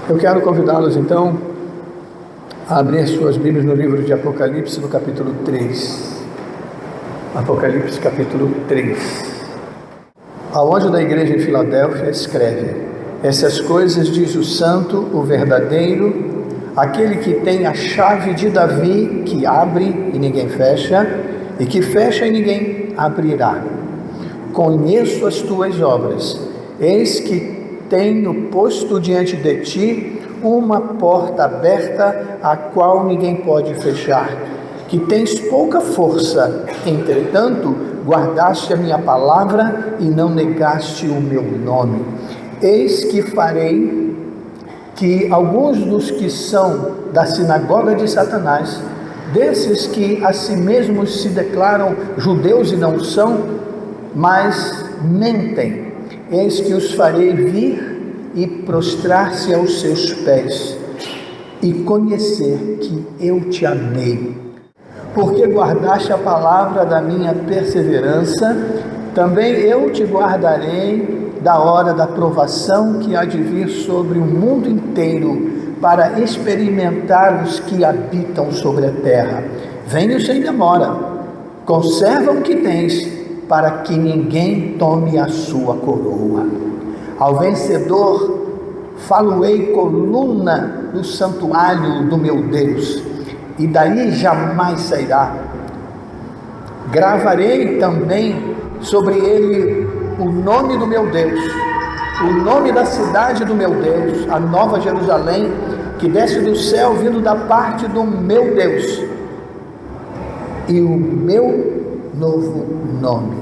Eu quero convidá-los então a abrir suas Bíblias no livro de Apocalipse, no capítulo 3. Apocalipse, capítulo 3. Ao anjo da igreja em Filadélfia escreve: essas coisas diz o santo, o verdadeiro, aquele que tem a chave de Davi, que abre e ninguém fecha, e que fecha e ninguém abrirá. Conheço as tuas obras, eis que tenho posto diante de ti uma porta aberta, a qual ninguém pode fechar, que tens pouca força, entretanto guardaste a minha palavra e não negaste o meu nome. Eis que farei que alguns dos que são da sinagoga de Satanás, desses que a si mesmos se declaram judeus e não são, mas mentem, eis que os farei vir e prostrar-se aos seus pés e conhecer que eu te amei. Porque guardaste a palavra da minha perseverança, também eu te guardarei da hora da provação que há de vir sobre o mundo inteiro, para experimentar os que habitam sobre a terra. Venho sem demora, conserva o que tens, para que ninguém tome a sua coroa. Ao vencedor falo-ei coluna do santuário do meu Deus, e daí jamais sairá. Gravarei também sobre ele o nome do meu Deus, o nome da cidade do meu Deus, a nova Jerusalém, que desce do céu, vindo da parte do meu Deus, e o meu novo nome.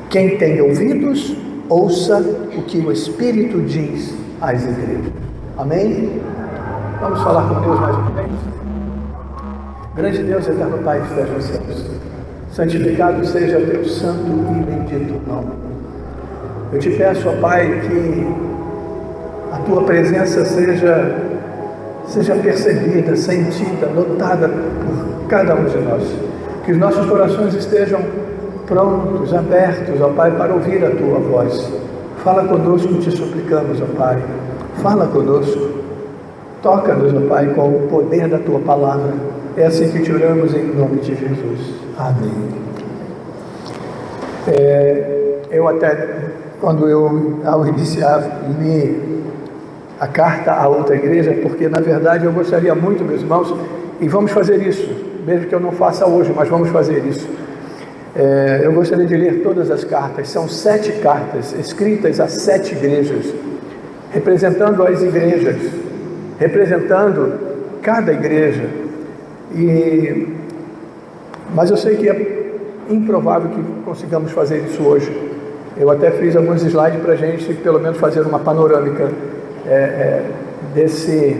Quem tem ouvidos, ouça o que o Espírito diz às igrejas. Amém? Vamos falar com Deus mais uma vez? Grande Deus, eterno Pai que estás nos céus, santificado seja teu santo e bendito nome. Eu te peço, ó Pai, que a tua presença seja percebida, sentida, notada por cada um de nós. Que os nossos corações estejam prontos, abertos, ó Pai, para ouvir a tua voz. Fala conosco, te suplicamos, ó Pai. Fala conosco. Toca-nos, ó Pai, com o poder da tua palavra. É assim que te oramos em nome de Jesus. Amém. Eu até, quando eu, ao iniciar, li a carta a outra igreja, porque na verdade eu gostaria muito, meus irmãos, e vamos fazer isso, mesmo que eu não faça hoje, mas vamos fazer isso. Eu gostaria de ler todas as cartas. São 7 cartas escritas a 7 igrejas, representando as igrejas, representando cada igreja. Mas eu sei que é improvável que consigamos fazer isso hoje. Eu até fiz alguns slides para a gente, pelo menos, fazer uma panorâmica desse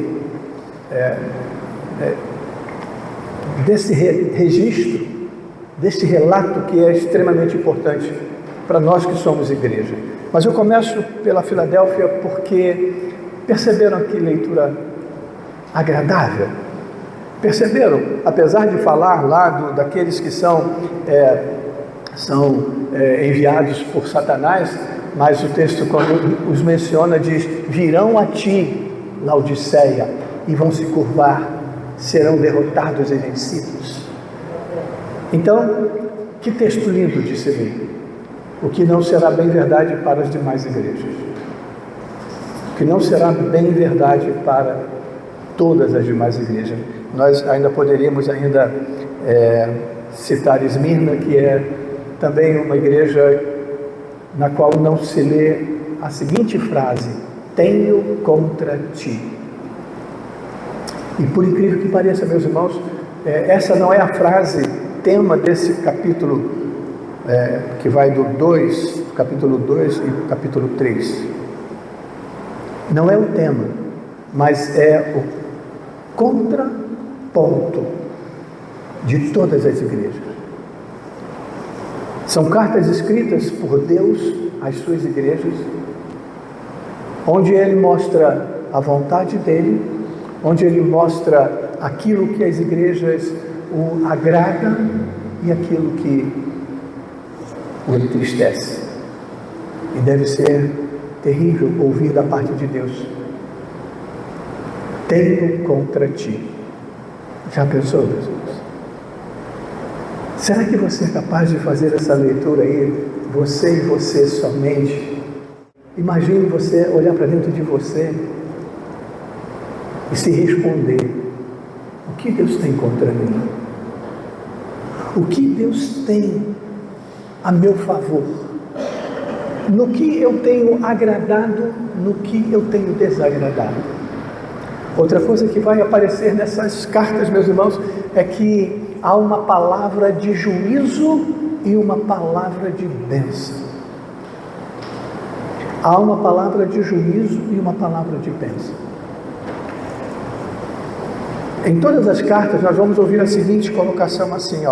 registro, desse relato que é extremamente importante para nós que somos igreja. Mas eu começo pela Filadélfia porque perceberam que leitura agradável? Perceberam? Apesar de falar lá daqueles que são enviados por Satanás, mas o texto, quando os menciona, diz: virão a ti, Laodiceia, e vão se curvar, serão derrotados e vencidos. Então, que texto lindo de se ler. O que não será bem verdade para as demais igrejas, o que não será bem verdade para todas as demais igrejas. Nós ainda poderíamos citar Esmirna, que é também uma igreja na qual não se lê a seguinte frase: tenho contra ti. E por incrível que pareça, meus irmãos, essa não é a frase tema desse capítulo, que vai do capítulo 2 e capítulo 3. Não é o tema, mas é o contraponto de todas as igrejas. São cartas escritas por Deus às suas igrejas, onde Ele mostra a vontade dEle, onde Ele mostra aquilo que as igrejas o agrada e aquilo que o entristece. E deve ser terrível ouvir da parte de Deus tenho contra ti. Já pensou, meus irmãos? Será que você é capaz de fazer essa leitura aí, você e você somente? Imagine você olhar para dentro de você e se responder: o que Deus tem contra mim? O que Deus tem a meu favor? No que eu tenho agradado, no que eu tenho desagradado? Outra coisa que vai aparecer nessas cartas, meus irmãos, é que há uma palavra de juízo e uma palavra de bênção. Há uma palavra de juízo e uma palavra de bênção. Em todas as cartas nós vamos ouvir a seguinte colocação assim,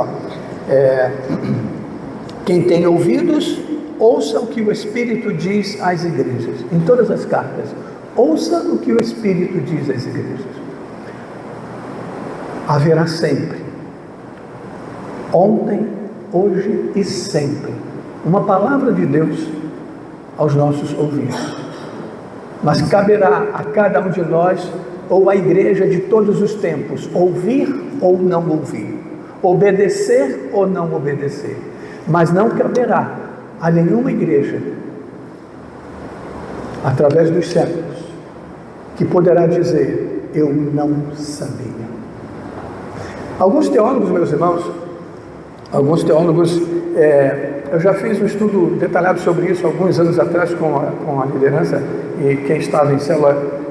quem tem ouvidos, ouça o que o Espírito diz às igrejas. Em todas as cartas, ouça o que o Espírito diz às igrejas. Haverá sempre, ontem, hoje e sempre, uma palavra de Deus aos nossos ouvidos. Mas caberá a cada um de nós, ou à igreja de todos os tempos, ouvir ou não ouvir, obedecer ou não obedecer. Mas não caberá a nenhuma igreja, através dos séculos, que poderá dizer: eu não sabia. Alguns teólogos, meus irmãos, eu já fiz um estudo detalhado sobre isso alguns anos atrás com a liderança, e quem estava em célula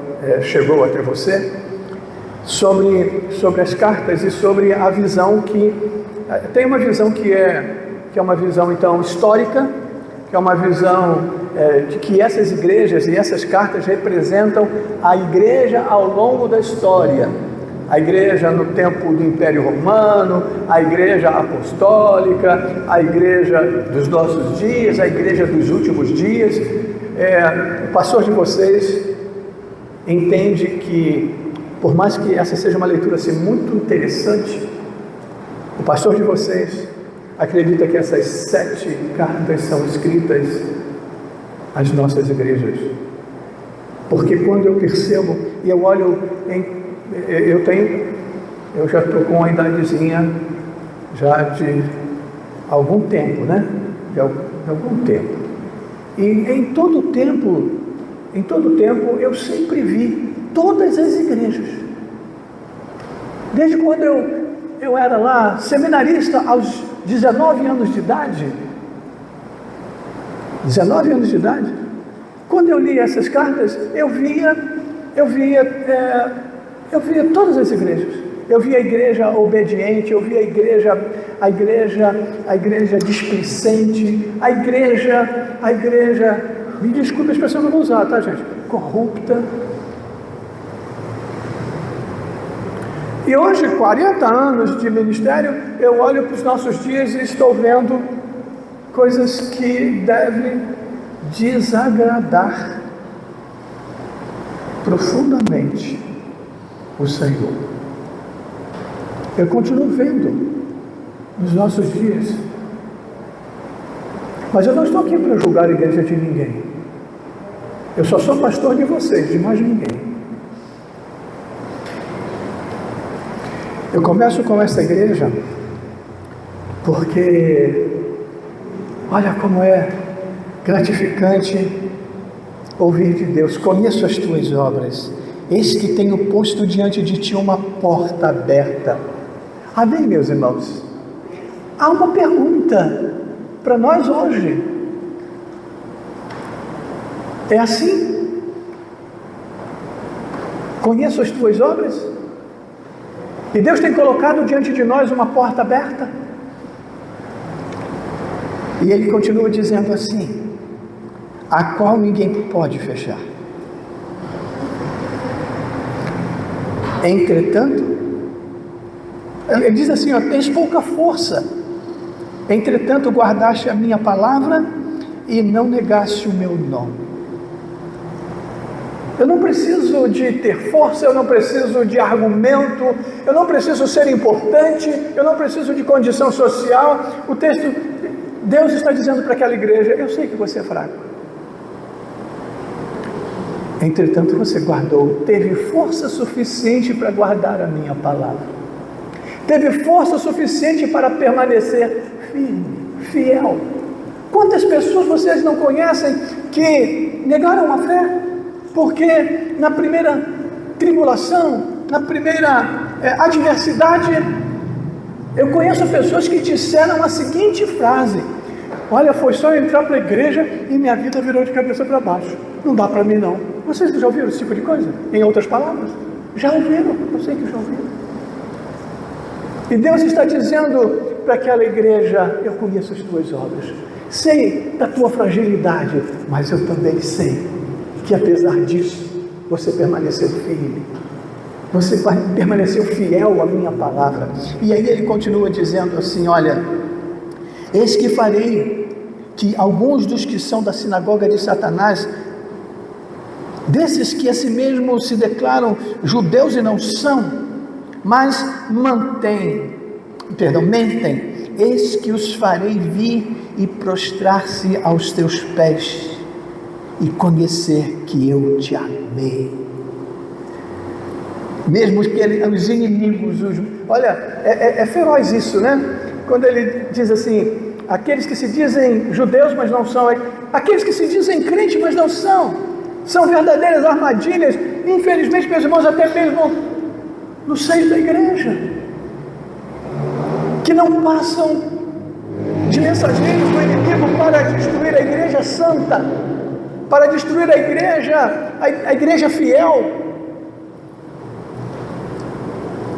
chegou até você, sobre as cartas e sobre a visão que... Tem uma visão que é uma visão, então, histórica, que é uma visão de que essas igrejas e essas cartas representam a igreja ao longo da história. A igreja no tempo do Império Romano, a igreja apostólica, a igreja dos nossos dias, a igreja dos últimos dias. O pastor de vocês entende que, por mais que essa seja uma leitura assim, muito interessante, o pastor de vocês acredita que essas 7 cartas são escritas às nossas igrejas. Porque quando eu percebo e eu olho eu já estou com uma idadezinha já de algum tempo, né? De algum tempo. E em todo tempo eu sempre vi todas as igrejas. Desde quando eu era lá seminarista aos 19 anos de idade, quando eu li essas cartas, eu via todas as igrejas. Eu via a igreja obediente, eu via a igreja displicente, a igreja, me desculpe a expressão que eu vou usar, tá, gente? Corrupta. E hoje, 40 anos de ministério, eu olho para os nossos dias e estou vendo coisas que devem desagradar profundamente o Senhor. Eu continuo vendo nos nossos dias, mas eu não estou aqui para julgar a igreja de ninguém. Eu só sou pastor de vocês, de mais ninguém. Eu começo com essa igreja porque olha como é gratificante ouvir de Deus: conheço as tuas obras, eis que tenho posto diante de ti uma porta aberta. Amém, meus irmãos? Há uma pergunta para nós hoje: é assim? Conheço as tuas obras? E Deus tem colocado diante de nós uma porta aberta? E Ele continua dizendo assim: a qual ninguém pode fechar. Entretanto, Ele diz assim, tens pouca força, entretanto guardaste a minha palavra e não negaste o meu nome. Eu não preciso de ter força, eu não preciso de argumento, eu não preciso ser importante, eu não preciso de condição social. O texto, Deus está dizendo para aquela igreja: eu sei que você é fraco. Entretanto, você guardou, teve força suficiente para guardar a minha palavra. Teve força suficiente para permanecer firme, fiel. Quantas pessoas vocês não conhecem que negaram a fé? Porque na primeira tribulação, na primeira adversidade, eu conheço pessoas que disseram a seguinte frase: olha, foi só eu entrar para a igreja e minha vida virou de cabeça para baixo. Não dá para mim não. Vocês já ouviram esse tipo de coisa? Em outras palavras? Já ouviram? Eu sei que já ouviram. E Deus está dizendo para aquela igreja: eu conheço as tuas obras, sei da tua fragilidade, mas eu também sei que apesar disso, você permaneceu firme, você permaneceu fiel à minha palavra. E aí ele continua dizendo assim: olha, eis que farei que alguns dos que são da sinagoga de Satanás, desses que a si mesmos se declaram judeus e não são, mas mentem, eis que os farei vir e prostrar-se aos teus pés e conhecer que eu te amei. Mesmo que os inimigos, olha, é feroz isso, né? Quando ele diz assim: aqueles que se dizem judeus, mas não são, aqueles que se dizem crentes, mas não são verdadeiras armadilhas, infelizmente, meus irmãos, até mesmo no seio da igreja, que não passam de mensageiros do inimigo para destruir a igreja santa, para destruir a igreja fiel.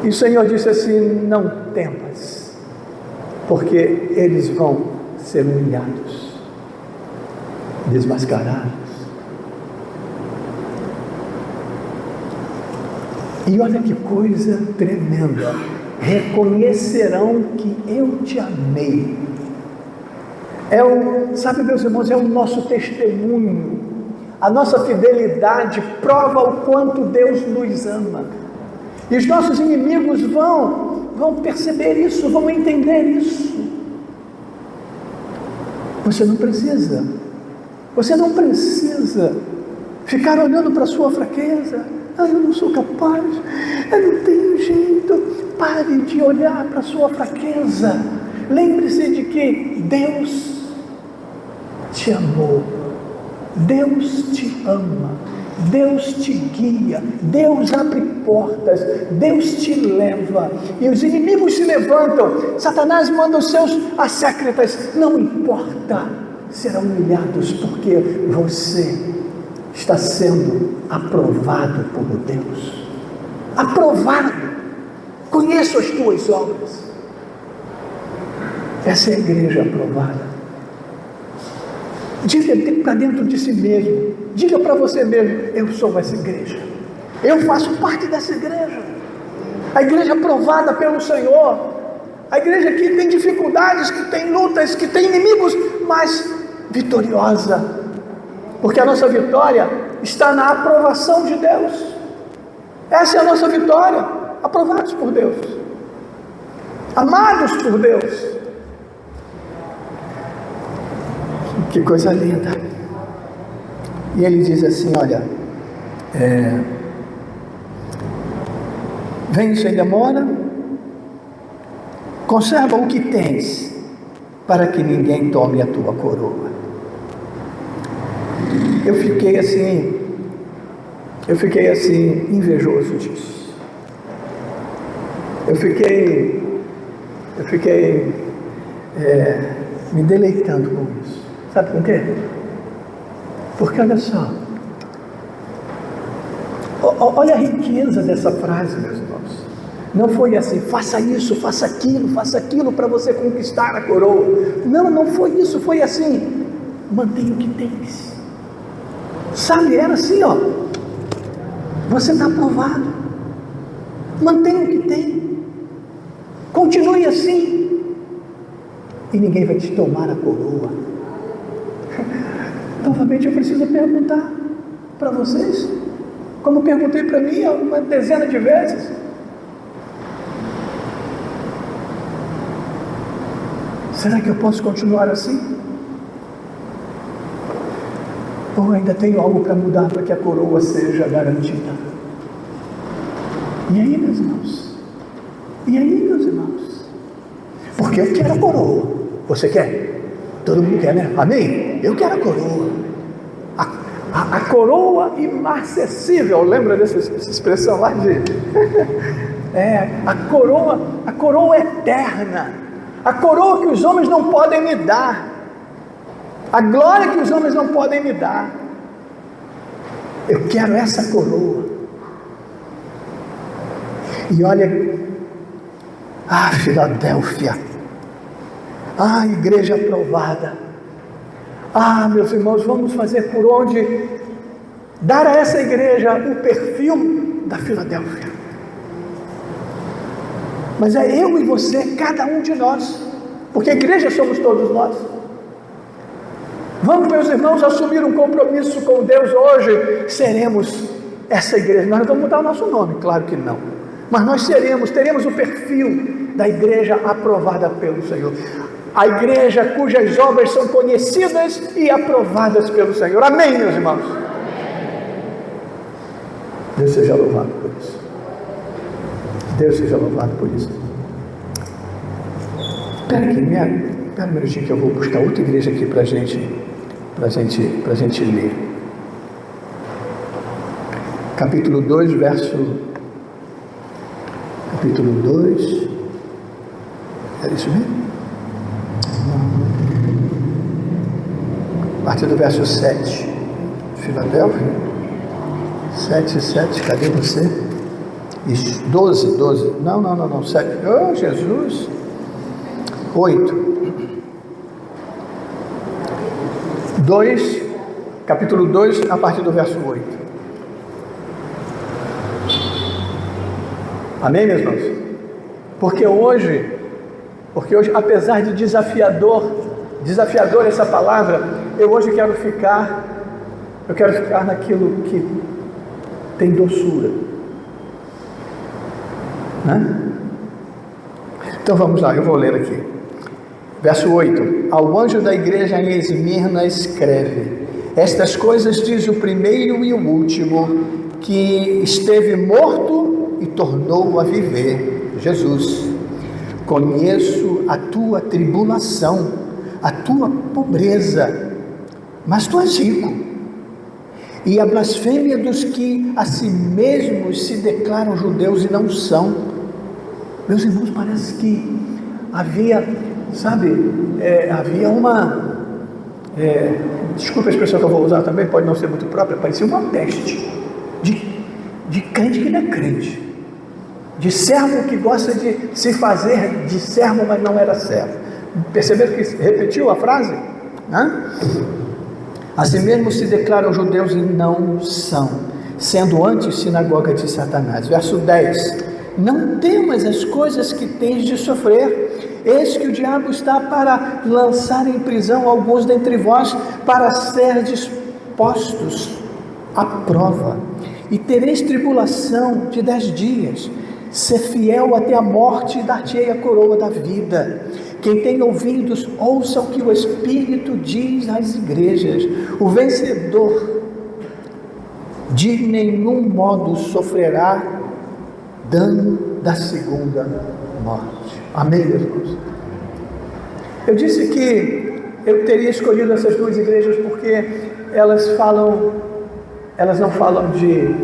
E o Senhor disse assim: não temas, porque eles vão ser humilhados, desmascarados. E olha que coisa tremenda: reconhecerão que eu te amei. Sabe, meus irmãos, é o nosso testemunho, a nossa fidelidade prova o quanto Deus nos ama. E os nossos inimigos vão perceber isso, vão entender isso. Você não precisa ficar olhando para a sua fraqueza. Eu não sou capaz, eu não tenho jeito. Pare de olhar para a sua fraqueza. Lembre-se de que Deus te amou, Deus te ama, Deus te guia, Deus abre portas, Deus te leva. E os inimigos se levantam, Satanás manda os seus assécritas, não importa, serão humilhados, porque você está sendo aprovado por Deus. Aprovado. Conheço as tuas obras. Essa é a igreja aprovada. Diga para dentro de si mesmo, diga para você mesmo: eu sou essa igreja, eu faço parte dessa igreja, a igreja aprovada pelo Senhor, a igreja que tem dificuldades, que tem lutas, que tem inimigos, mas vitoriosa, porque a nossa vitória está na aprovação de Deus. Essa é a nossa vitória, aprovados por Deus, amados por Deus. Que coisa linda. E ele diz assim: olha, vem sem demora, conserva o que tens, para que ninguém tome a tua coroa. Eu fiquei assim invejoso disso. Eu fiquei me deleitando com isso. Sabe por quê? Porque olha só, olha a riqueza dessa frase, meus irmãos. Não foi assim: faça isso, faça aquilo para você conquistar a coroa. Não foi isso, foi assim: mantenha o que tens. Sabe, era assim, ó: você está aprovado, mantenha o que tem, continue assim, e ninguém vai te tomar a coroa. Novamente eu preciso perguntar para vocês, como perguntei para mim uma dezena de vezes: será que eu posso continuar assim? Ou ainda tenho algo para mudar para que a coroa seja garantida? E aí, meus irmãos? E aí, meus irmãos? Porque eu quero a coroa. Você quer? Todo mundo quer, né? Amém? Eu quero a coroa. A coroa imarcessível. Lembra dessa expressão lá de... a coroa eterna. A coroa que os homens não podem me dar. A glória que os homens não podem me dar. Eu quero essa coroa. E olha, Filadélfia, igreja aprovada. Meus irmãos, vamos fazer por onde dar a essa igreja o perfil da Filadélfia. Mas é eu e você, cada um de nós, porque a igreja somos todos nós. Vamos, meus irmãos, assumir um compromisso com Deus hoje. Seremos essa igreja. Nós não vamos mudar o nosso nome, claro que não. Mas nós teremos o perfil da igreja aprovada pelo Senhor. A igreja cujas obras são conhecidas e aprovadas pelo Senhor. Amém, meus irmãos? Deus seja louvado por isso. Deus seja louvado por isso. Espera um minutinho que eu vou buscar outra igreja aqui para gente ler. Capítulo 2, Capítulo 2. Era isso mesmo? A partir do verso 7. Filadélfia. 7, cadê você? Isso, 12. Não, 7. Oh, Jesus. 8. 2, capítulo 2, a partir do verso 8. Amém, meus irmãos? Porque hoje, apesar de desafiador essa palavra, eu hoje quero ficar naquilo que tem doçura. Né? Então vamos lá, eu vou ler aqui. Verso 8. Ao anjo da igreja em Esmirna escreve: estas coisas diz o primeiro e o último, que esteve morto e tornou a viver, Jesus. Conheço a tua tribulação, a tua pobreza, mas tu és rico, e a blasfêmia dos que a si mesmos se declaram judeus e não são. Meus irmãos, parece que havia uma, desculpa a expressão que eu vou usar também, pode não ser muito própria, parecia uma peste de crente que não é crente, de servo que gosta de se fazer de servo, mas não era servo. Perceberam que repetiu a frase? Assim mesmo se declaram judeus e não são, sendo antes sinagoga de Satanás. Verso 10. Não temas as coisas que tens de sofrer, eis que o diabo está para lançar em prisão alguns dentre vós, para serdes postos à prova, e tereis tribulação de 10 dias. Ser fiel até a morte, e dar-te-ei a coroa da vida. Quem tem ouvidos, ouça o que o Espírito diz às igrejas. O vencedor de nenhum modo sofrerá dano da segunda morte. Amém, meus irmãos? Eu disse que eu teria escolhido essas duas igrejas porque elas não falam de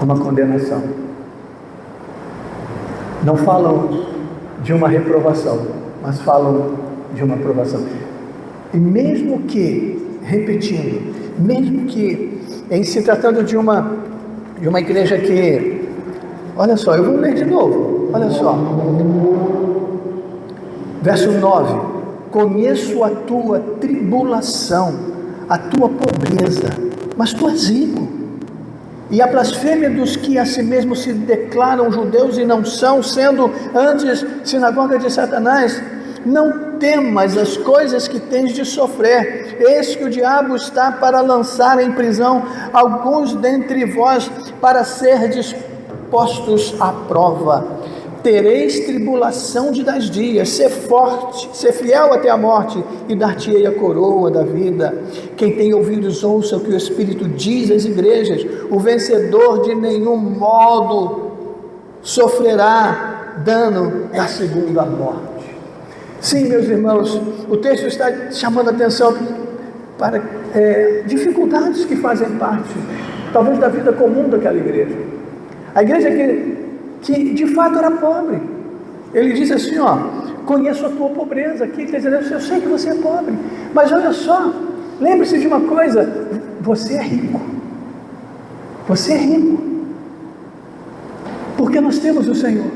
uma condenação, não falam de uma reprovação, mas falam de uma aprovação. E mesmo que, repetindo, mesmo que em se tratando de uma igreja que, olha só, eu vou ler de novo, olha só, verso 9: conheço a tua tribulação, a tua pobreza, mas tu és rico, e a blasfêmia dos que a si mesmos se declaram judeus e não são, sendo antes sinagoga de Satanás. Não temas as coisas que tens de sofrer, eis que o diabo está para lançar em prisão alguns dentre vós, para serdes postos à prova, tereis tribulação de 10 dias, ser forte, ser fiel até a morte, e dar-te-ei a coroa da vida. Quem tem ouvidos, ouça o que o Espírito diz às igrejas. O vencedor de nenhum modo sofrerá dano da segunda morte. Sim, meus irmãos, o texto está chamando a atenção para dificuldades que fazem parte, talvez, da vida comum daquela igreja. A igreja que de fato era pobre. Ele diz assim, conheço a tua pobreza. Aqui ele está dizendo, eu sei que você é pobre, mas olha só, lembre-se de uma coisa, você é rico. Você é rico, porque nós temos o Senhor.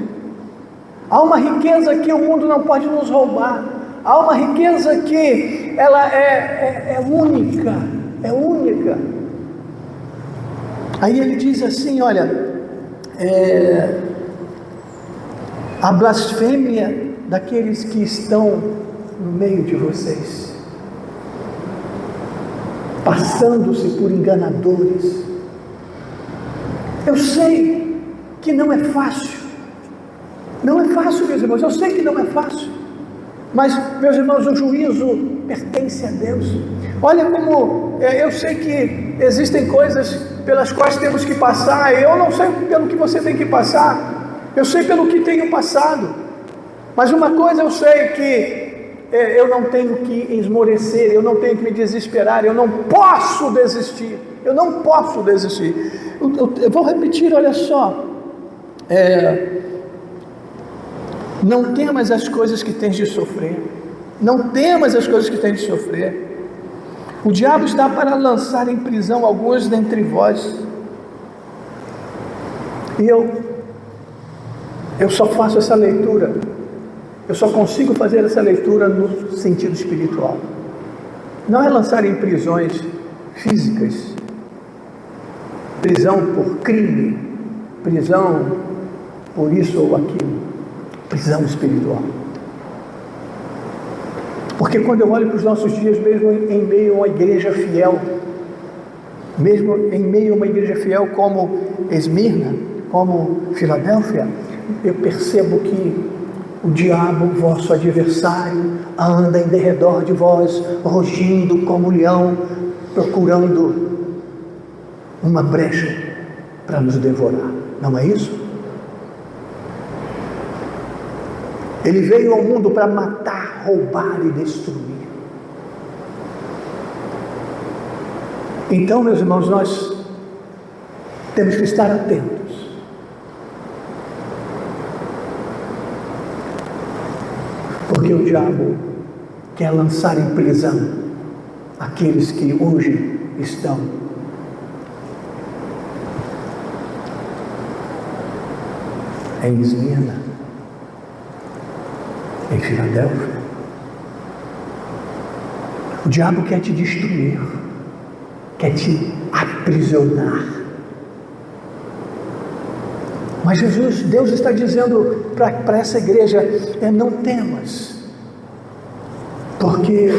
Há uma riqueza que o mundo não pode nos roubar. Há uma riqueza que ela é única, é única. Aí ele diz assim, olha, a blasfêmia daqueles que estão no meio de vocês, passando-se por enganadores. Eu sei que não é fácil, não é fácil, meus irmãos, eu sei que não é fácil, mas, meus irmãos, o juízo pertence a Deus. Olha como, eu sei que existem coisas pelas quais temos que passar. Eu não sei pelo que você tem que passar, eu sei pelo que tenho passado, mas uma coisa eu sei, que eu não tenho que esmorecer, eu não tenho que me desesperar, eu não posso desistir, eu não posso desistir. Eu vou repetir, olha só, não temas as coisas que tens de sofrer, não temas as coisas que tens de sofrer. O diabo está para lançar em prisão alguns dentre vós, e eu só faço essa leitura, eu só consigo fazer essa leitura no sentido espiritual. Não é lançar em prisões físicas, prisão por crime, prisão por isso ou aquilo, prisão espiritual. Porque quando eu olho para os nossos dias, mesmo em meio a uma igreja fiel, mesmo em meio a uma igreja fiel como Esmirna, como Filadélfia, eu percebo que o diabo, vosso adversário, anda em derredor de vós, rugindo como leão, procurando uma brecha para nos devorar. Não é isso? Ele veio ao mundo para matar, roubar e destruir. Então, meus irmãos, nós temos que estar atentos. Porque o diabo quer lançar em prisão aqueles que hoje estão em Esmirna, em Filadélfia. O diabo quer te destruir, quer te aprisionar. Mas Deus está dizendo para essa igreja, não temas, porque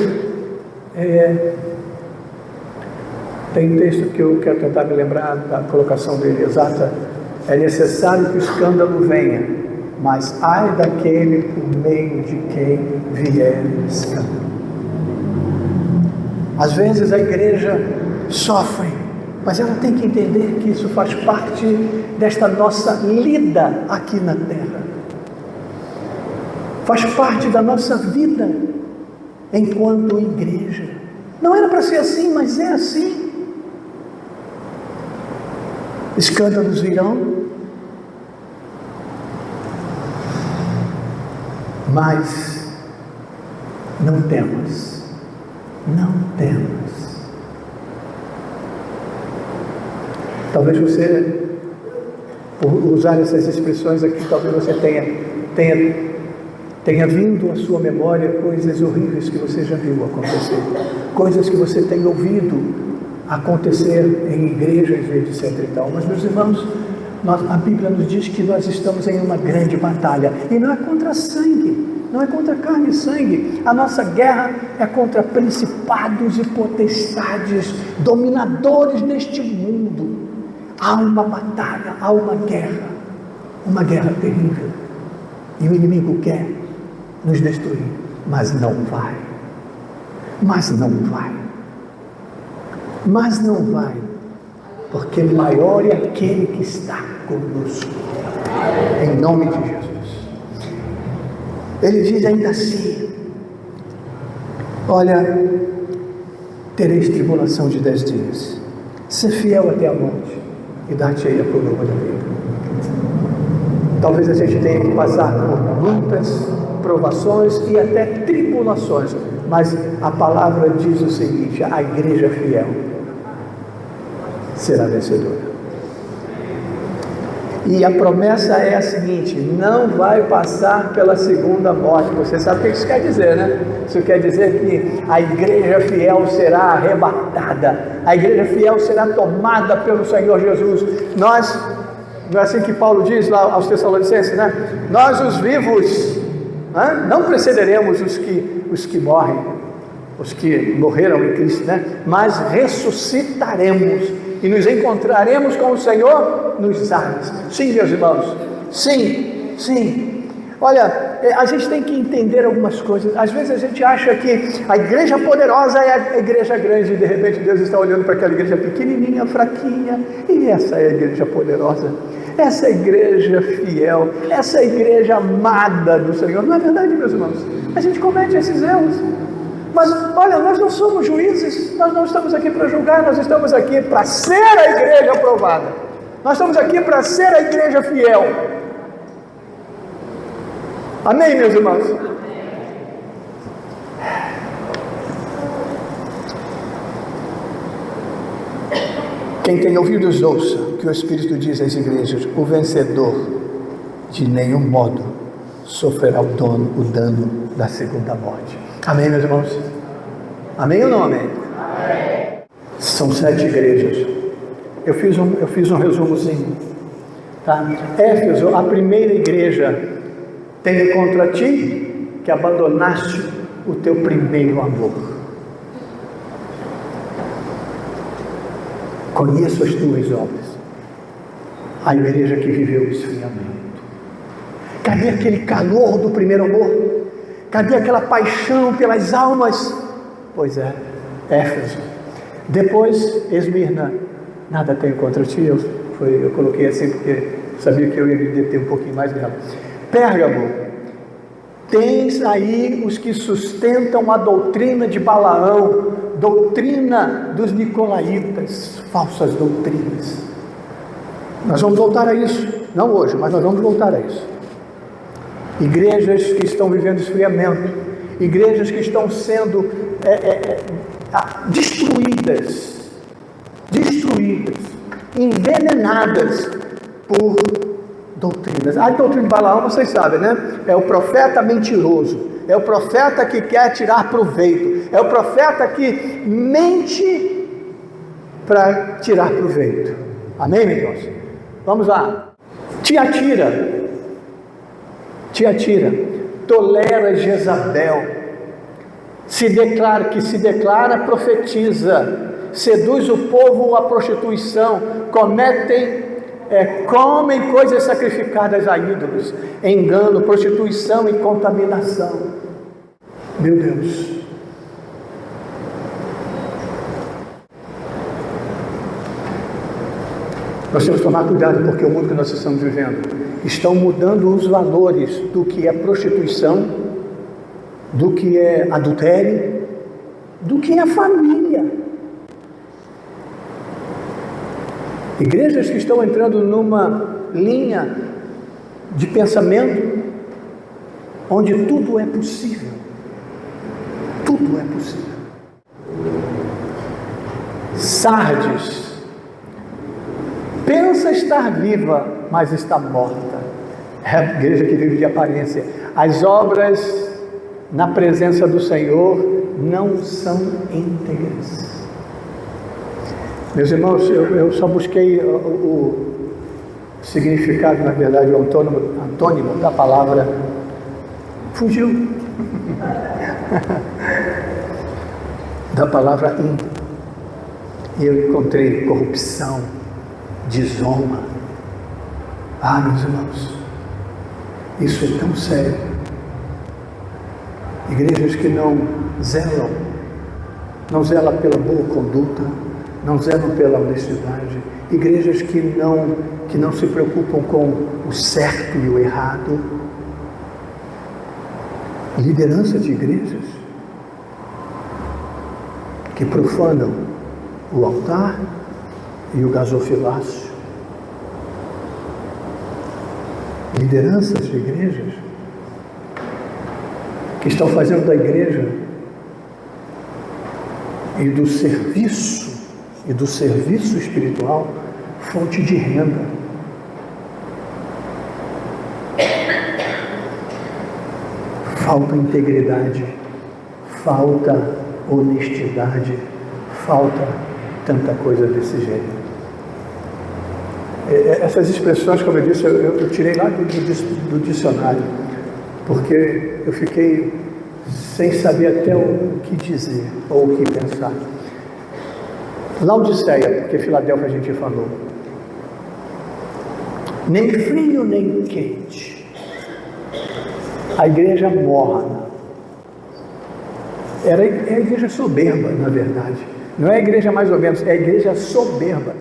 tem um texto que eu quero tentar me lembrar da colocação dele exata. É necessário que o escândalo venha, mas ai daquele por meio de quem vier escândalo. Às vezes a igreja sofre, mas ela tem que entender que isso faz parte desta nossa lida aqui na terra, faz parte da nossa vida enquanto igreja. Não era para ser assim, mas é assim. Escândalos virão, mas não temas, não temas. Talvez você, por usar essas expressões aqui, talvez você tenha vindo à sua memória coisas horríveis que você já viu acontecer, coisas que você tem ouvido acontecer em igrejas, etc e tal. Mas, meus irmãos, a Bíblia nos diz que nós estamos em uma grande batalha, e não é contra sangue, não é contra carne e sangue. A nossa guerra é contra principados e potestades, dominadores deste mundo. Há uma batalha, há uma guerra terrível. E o inimigo quer nos destruir, mas não vai. Mas não vai. Mas não vai. Porque maior é aquele que está conosco. Em nome de Jesus. Ele diz ainda assim: olha, tereis tribulação de 10 dias. Ser fiel até a morte e dar-te-ei a coroa da vida. Talvez a gente tenha que passar por lutas, provações e até tribulações, mas a palavra diz o seguinte: a igreja fiel será vencedora. E a promessa é a seguinte: não vai passar pela segunda morte. Você sabe o que isso quer dizer, né? Isso quer dizer que a igreja fiel será arrebatada, a igreja fiel será tomada pelo Senhor Jesus. Não é assim que Paulo diz lá aos Tessalonicenses, né? Nós os vivos, né? Não precederemos os que morrem, os que morreram em Cristo, né? Mas ressuscitaremos e nos encontraremos com o Senhor nos ares. Sim, meus irmãos, sim, sim. Olha, a gente tem que entender algumas coisas. Às vezes a gente acha que a igreja poderosa é a igreja grande, e de repente Deus está olhando para aquela igreja pequenininha, fraquinha, e essa é a igreja poderosa, essa é a igreja fiel, essa é a igreja amada do Senhor. Não é verdade, meus irmãos? A gente comete esses erros. Mas olha, nós não somos juízes, nós não estamos aqui para julgar, nós estamos aqui para ser a igreja aprovada, nós estamos aqui para ser a igreja fiel. Amém, meus irmãos? Quem tem ouvidos ouça o que o Espírito diz às igrejas: o vencedor de nenhum modo sofrerá o dano da segunda morte. Amém, meus irmãos? Amém ou não amém? Amém. São 7 igrejas. Eu fiz um resumozinho, tá? Éfeso, a primeira igreja: tenho contra ti que abandonaste o teu primeiro amor. Conheço as tuas obras. A igreja que viveu o esfriamento. Cadê aquele calor do primeiro amor? Cadê aquela paixão pelas almas? Pois é, Éfeso. Depois, Esmirna, nada tenho contra ti. Eu coloquei assim porque sabia que eu ia me deter um pouquinho mais dela. Pérgamo, tens aí os que sustentam a doutrina de Balaão, doutrina dos nicolaítas, falsas doutrinas. Nós vamos voltar a isso, não hoje, mas nós vamos voltar a isso. Igrejas que estão vivendo esfriamento, igrejas que estão sendo destruídas, envenenadas por doutrinas. A doutrina de Balaão, vocês sabem, né? É o profeta mentiroso, é o profeta que quer tirar proveito, é o profeta que mente para tirar proveito. Amém, meus irmãos? Vamos lá. Tiatira, tolera Jezabel, se declara, profetiza, seduz o povo à prostituição, comem coisas sacrificadas a ídolos, engano, prostituição e contaminação. Meu Deus. Nós temos que tomar cuidado, porque o mundo que nós estamos vivendo estão mudando os valores do que é prostituição, do que é adultério, do que é família. Igrejas que estão entrando numa linha de pensamento onde tudo é possível. Tudo é possível. Sardes pensa estar viva, mas está morta. É a igreja que vive de aparência. As obras na presença do Senhor não são íntegras. Meus irmãos, eu só busquei o significado, na verdade, o antônimo da palavra. Fugiu. Da palavra íntegra. E eu encontrei corrupção, desonra. Ah, meus irmãos, Isso é tão sério. Igrejas que não zelam pela boa conduta, não zelam pela honestidade, igrejas que não se preocupam com o certo e o errado, liderança de igrejas que profanam o altar e o gasofilácio, lideranças de igrejas que estão fazendo da igreja e do serviço espiritual fonte de renda. Falta integridade, falta honestidade, falta tanta coisa desse jeito. Essas expressões, como eu disse, eu tirei lá do dicionário, porque eu fiquei sem saber até o que dizer ou o que pensar. Laodiceia, porque Filadélfia a gente falou. Nem frio nem quente. A igreja morna. É a igreja soberba, na verdade. Não é a igreja mais ou menos, é a igreja soberba.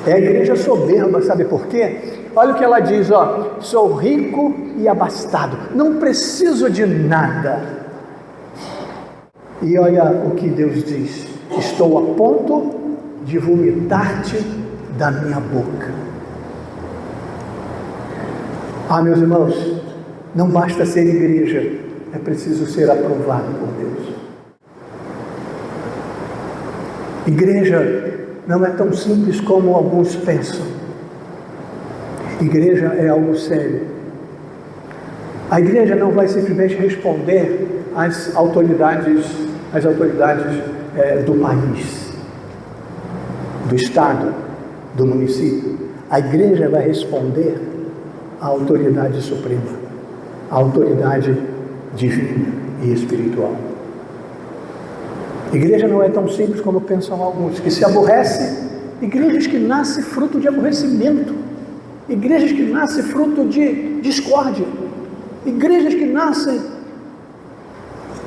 É a igreja soberba, sabe por quê? Olha o que ela diz, ó: sou rico e abastado, não preciso de nada. E olha o que Deus diz: estou a ponto de vomitar-te da minha boca. Ah, meus irmãos, não basta ser igreja, é preciso ser aprovado por Deus. Igreja não é tão simples como alguns pensam. Igreja é algo sério. A igreja não vai simplesmente responder às autoridades do país, do estado, do município. A igreja vai responder à autoridade suprema, à autoridade divina e espiritual. Igreja não é tão simples como pensam alguns, que se aborrece, igrejas que nascem fruto de aborrecimento, igrejas que nascem fruto de discórdia, igrejas que nascem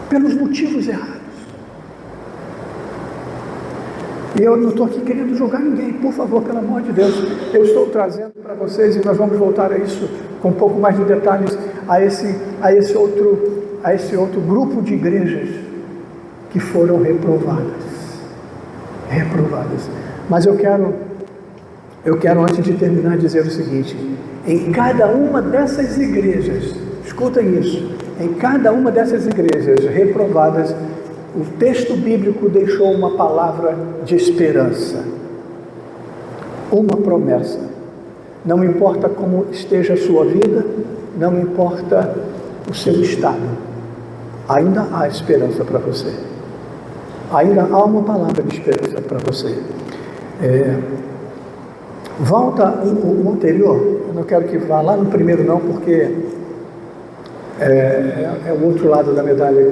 pelos motivos errados. E eu não estou aqui querendo julgar ninguém, por favor, pelo amor de Deus. Eu estou trazendo para vocês, e nós vamos voltar a isso com um pouco mais de detalhes, a esse outro grupo de igrejas que foram reprovadas. Mas eu quero antes de terminar dizer o seguinte: em cada uma dessas igrejas, escutem isso, em cada uma dessas igrejas reprovadas, o texto bíblico deixou uma palavra de esperança, uma promessa. Não importa como esteja a sua vida, não importa o seu estado, ainda há esperança para você. Ainda há uma palavra de esperança para você. Volta o anterior, eu não quero que vá lá no primeiro não, porque é o outro lado da medalha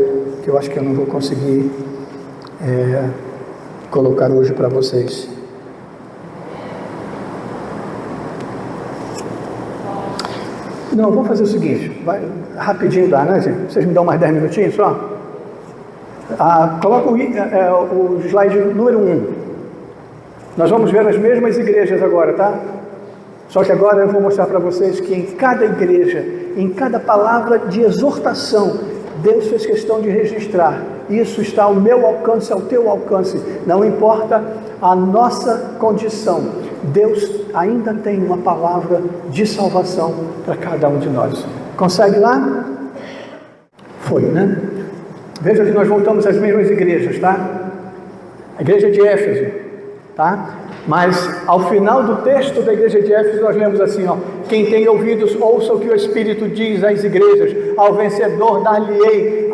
que eu acho que eu não vou conseguir colocar hoje para vocês. Não, vamos fazer o seguinte, rapidinho dá, né, gente? Vocês me dão mais 10 minutinhos só? Coloca o slide número 1. Nós vamos ver as mesmas igrejas agora, tá? Só que agora eu vou mostrar para vocês que em cada igreja, em cada palavra de exortação, Deus fez questão de registrar. Isso está ao meu alcance, ao teu alcance. Não importa a nossa condição, Deus ainda tem uma palavra de salvação para cada um de nós. Consegue lá? Foi, né? Veja que nós voltamos às mesmas igrejas, tá? A igreja de Éfeso, tá? Mas ao final do texto da igreja de Éfeso nós lemos assim, ó: quem tem ouvidos, ouça o que o Espírito diz às igrejas. Ao vencedor dar-lhe-ei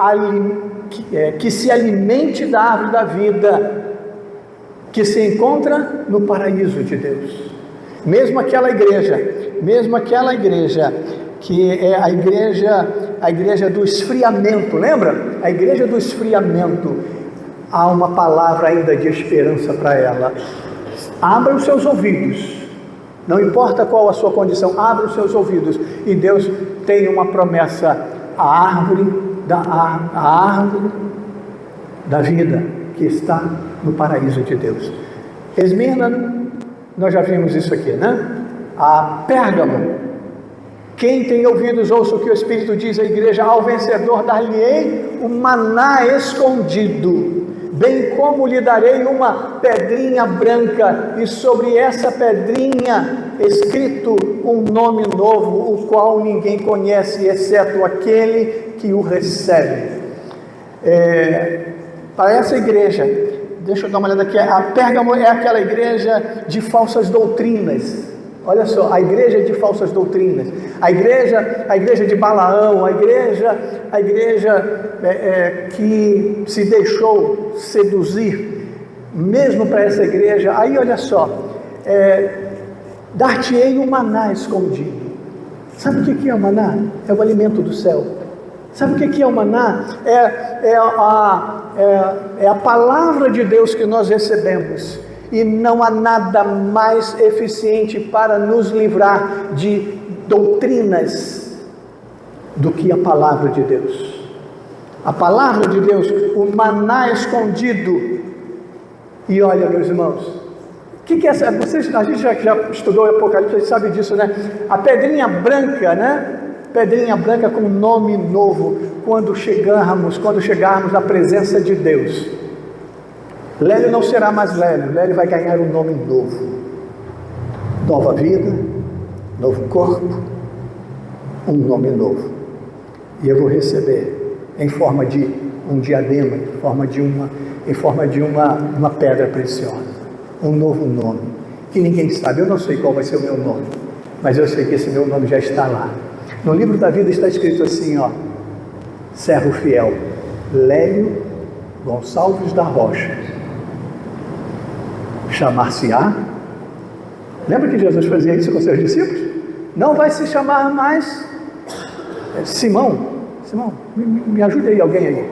que se alimente da árvore da vida, que se encontra no paraíso de Deus. Mesmo aquela igreja que é a igreja do esfriamento, lembra? A igreja do esfriamento, há uma palavra ainda de esperança para ela. Abra os seus ouvidos Não importa qual a sua condição, abra os seus ouvidos. E Deus tem uma promessa: a árvore da vida que está no paraíso de Deus. Esmirna, nós já vimos isso aqui, né? A Pérgamo, quem tem ouvidos, ouça o que o Espírito diz à igreja: ao vencedor dar-lhe-ei o maná escondido, bem como lhe darei uma pedrinha branca, e sobre essa pedrinha escrito um nome novo, o qual ninguém conhece, exceto aquele que o recebe. Para essa igreja, deixa eu dar uma olhada aqui, a Pérgamo é aquela igreja de falsas doutrinas. Olha só, a igreja de falsas doutrinas, a igreja de Balaão, a igreja que se deixou seduzir. Mesmo para essa igreja, aí olha só, dar-te-ei um maná escondido. Sabe o que é o maná? É o alimento do céu. Sabe o que é o maná? É a palavra de Deus que nós recebemos. E não há nada mais eficiente para nos livrar de doutrinas do que a palavra de Deus. A palavra de Deus, o maná escondido. E olha, meus irmãos, o que é essa? A gente já estudou o Apocalipse, a gente sabe disso, né? A pedrinha branca, né? Pedrinha branca com nome novo. Quando chegarmos na presença de Deus, Lélio não será mais Lélio, Lélio vai ganhar um nome novo, nova vida, novo corpo, um nome novo, e eu vou receber em forma de um diadema, em forma de uma pedra preciosa, um novo nome, que ninguém sabe. Eu não sei qual vai ser o meu nome, mas eu sei que esse meu nome já está lá. No livro da vida está escrito assim, ó: servo fiel, Lélio Gonçalves da Rocha, chamar-se-á. Lembra que Jesus fazia isso com seus discípulos? Não vai se chamar mais Simão. Me ajude aí, alguém aí.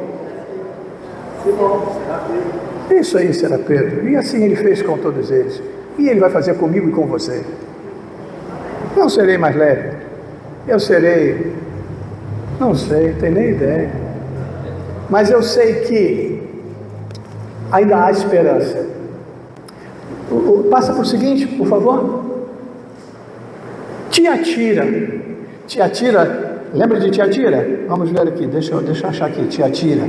Simão, será Pedro. Isso aí será Pedro. E assim ele fez com todos eles. E ele vai fazer comigo e com você. Não serei mais Lélio. Eu serei, não sei, tenho nem ideia. Mas eu sei que ainda há esperança. Passa para o seguinte, por favor. Tiatira, lembra de Tiatira? Vamos ver aqui, deixa eu achar aqui, Tiatira.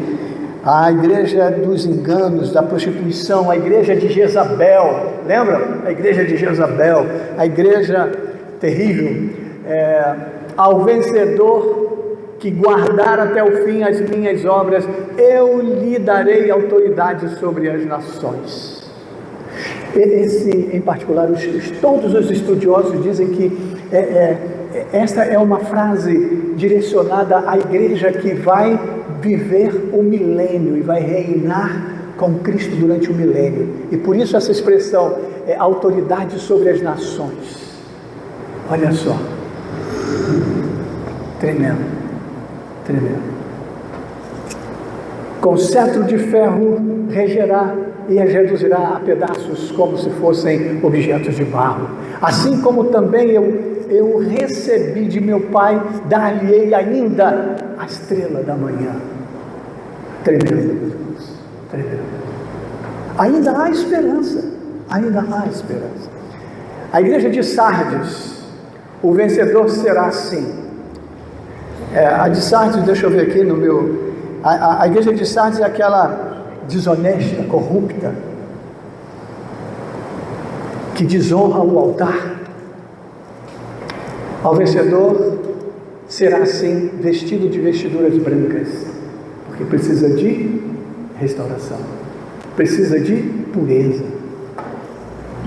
A igreja dos enganos, da prostituição, a igreja de Jezabel, lembra? A igreja de Jezabel, a igreja terrível. Ao vencedor que guardar até o fim as minhas obras, eu lhe darei autoridade sobre as nações. Esse, em particular, todos os estudiosos dizem que esta é uma frase direcionada à igreja que vai viver o milênio e vai reinar com Cristo durante o milênio. E por isso essa expressão é autoridade sobre as nações. Olha só, tremendo. Com cetro de ferro regerá e as reduzirá a pedaços como se fossem objetos de barro. Assim como também eu recebi de meu Pai, dar-lhe-ei ainda a estrela da manhã. Tremendo, meus irmãos, tremendo. Ainda há esperança. A igreja de Sardes, o vencedor será assim. A de Sardes, deixa eu ver aqui no meu... A igreja de Sardes é aquela desonesta, corrupta, que desonra o altar. Ao vencedor será assim, vestido de vestiduras brancas, porque precisa de restauração, precisa de pureza,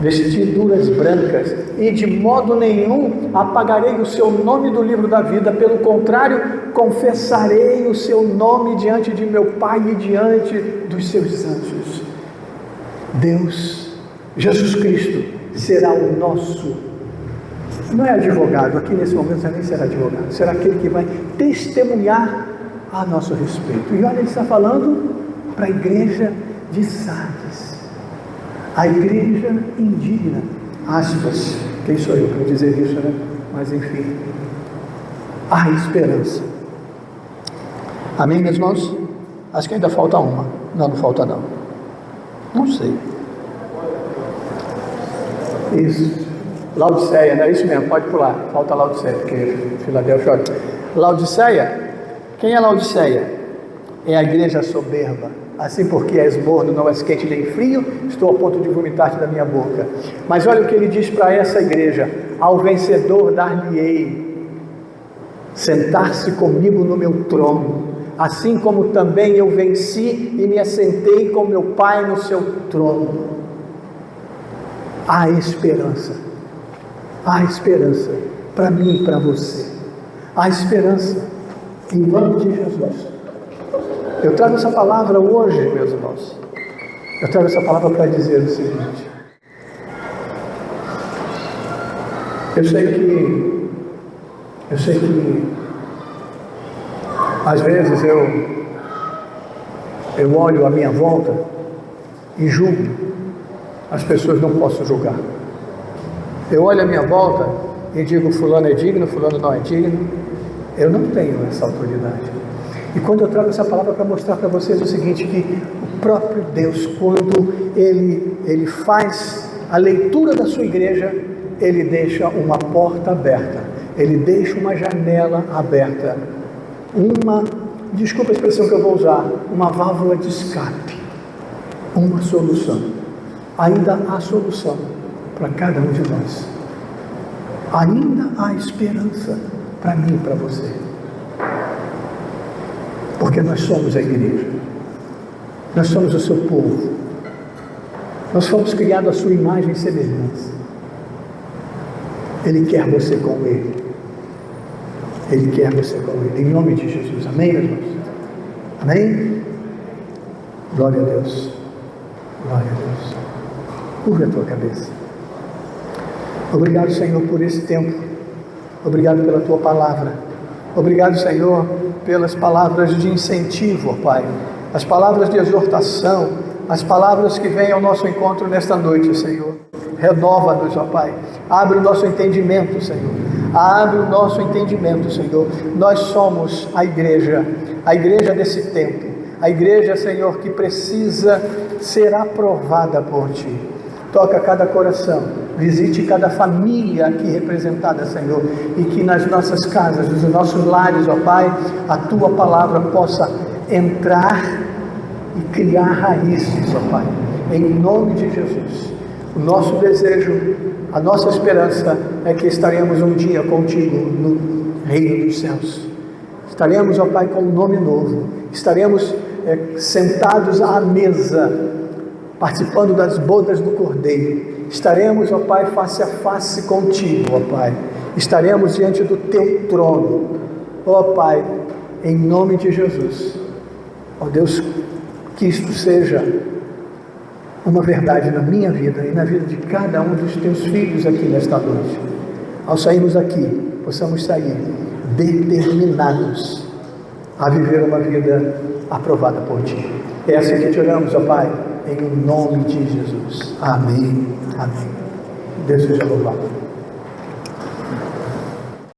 vestiduras brancas, e de modo nenhum apagarei o seu nome do livro da vida, pelo contrário, confessarei o seu nome diante de meu Pai e diante dos seus anjos. Deus, Jesus Cristo, será o nosso, não é advogado, aqui nesse momento você nem será advogado, será aquele que vai testemunhar a nosso respeito. E olha, ele está falando para a igreja de Sardes, a igreja indigna, aspas, Quem sou eu para dizer isso, né? Mas enfim, há esperança. Amém, meus irmãos? Acho que ainda falta uma. Não, não falta não. Não sei. Isso. Laodiceia, não é isso mesmo? Pode pular. Falta Laodiceia, porque Filadélfia chora. Laodiceia? Quem é Laodiceia? É a igreja soberba. Assim porque és morno, não és quente nem frio, estou a ponto de vomitar-te da minha boca. Mas olha o que ele diz para essa igreja: ao vencedor dar-lhe-ei sentar-se comigo no meu trono, assim como também eu venci e me assentei com meu Pai no seu trono. Há esperança. Há esperança para mim e para você. Há esperança em nome de Jesus. Eu trago essa palavra hoje, meus irmãos. Eu trago essa palavra para dizer o seguinte: eu sei que às vezes eu olho à minha volta e julgo. As pessoas não posso julgar. Eu olho à minha volta e digo: fulano é digno, fulano não é digno. Eu não tenho essa autoridade. E quando eu trago essa palavra para mostrar para vocês o seguinte, que o próprio Deus, quando Ele faz a leitura da sua igreja, Ele deixa uma porta aberta, Ele deixa uma janela aberta, desculpa a expressão que eu vou usar, uma válvula de escape, uma solução. Ainda há solução para cada um de nós. Ainda há esperança para mim e para você. Porque nós somos a igreja. Nós somos o seu povo. Nós fomos criados à sua imagem e semelhança. Ele quer você com Ele. Ele quer você com Ele. Em nome de Jesus. Amém, meus irmãos? Amém? Glória a Deus. Glória a Deus. Curva a tua cabeça. Obrigado, Senhor, por esse tempo. Obrigado pela tua palavra. Obrigado, Senhor, pelas palavras de incentivo, ó Pai. As palavras de exortação. As palavras que vêm ao nosso encontro nesta noite, Senhor. Renova-nos, ó Pai. Abre o nosso entendimento, Senhor. Abre o nosso entendimento, Senhor. Nós somos a igreja desse tempo. A igreja, Senhor, que precisa ser aprovada por Ti. Toca cada coração, visite cada família aqui representada, Senhor, e que nas nossas casas, nos nossos lares, ó Pai, a Tua palavra possa entrar e criar raízes, ó Pai, em nome de Jesus. O nosso desejo, a nossa esperança é que estaremos um dia contigo no reino dos céus. Estaremos, ó Pai, com um nome novo. Estaremos sentados à mesa, participando das bodas do Cordeiro. Estaremos, ó Pai, face a face contigo, ó Pai. Estaremos diante do Teu trono, ó Pai, em nome de Jesus. Ó Deus, que isto seja uma verdade na minha vida e na vida de cada um dos Teus filhos aqui nesta noite. Ao sairmos aqui, possamos sair determinados a viver uma vida aprovada por Ti. É assim que te oramos, ó Pai, em nome de Jesus. Amém. Amém. Deus seja louvado.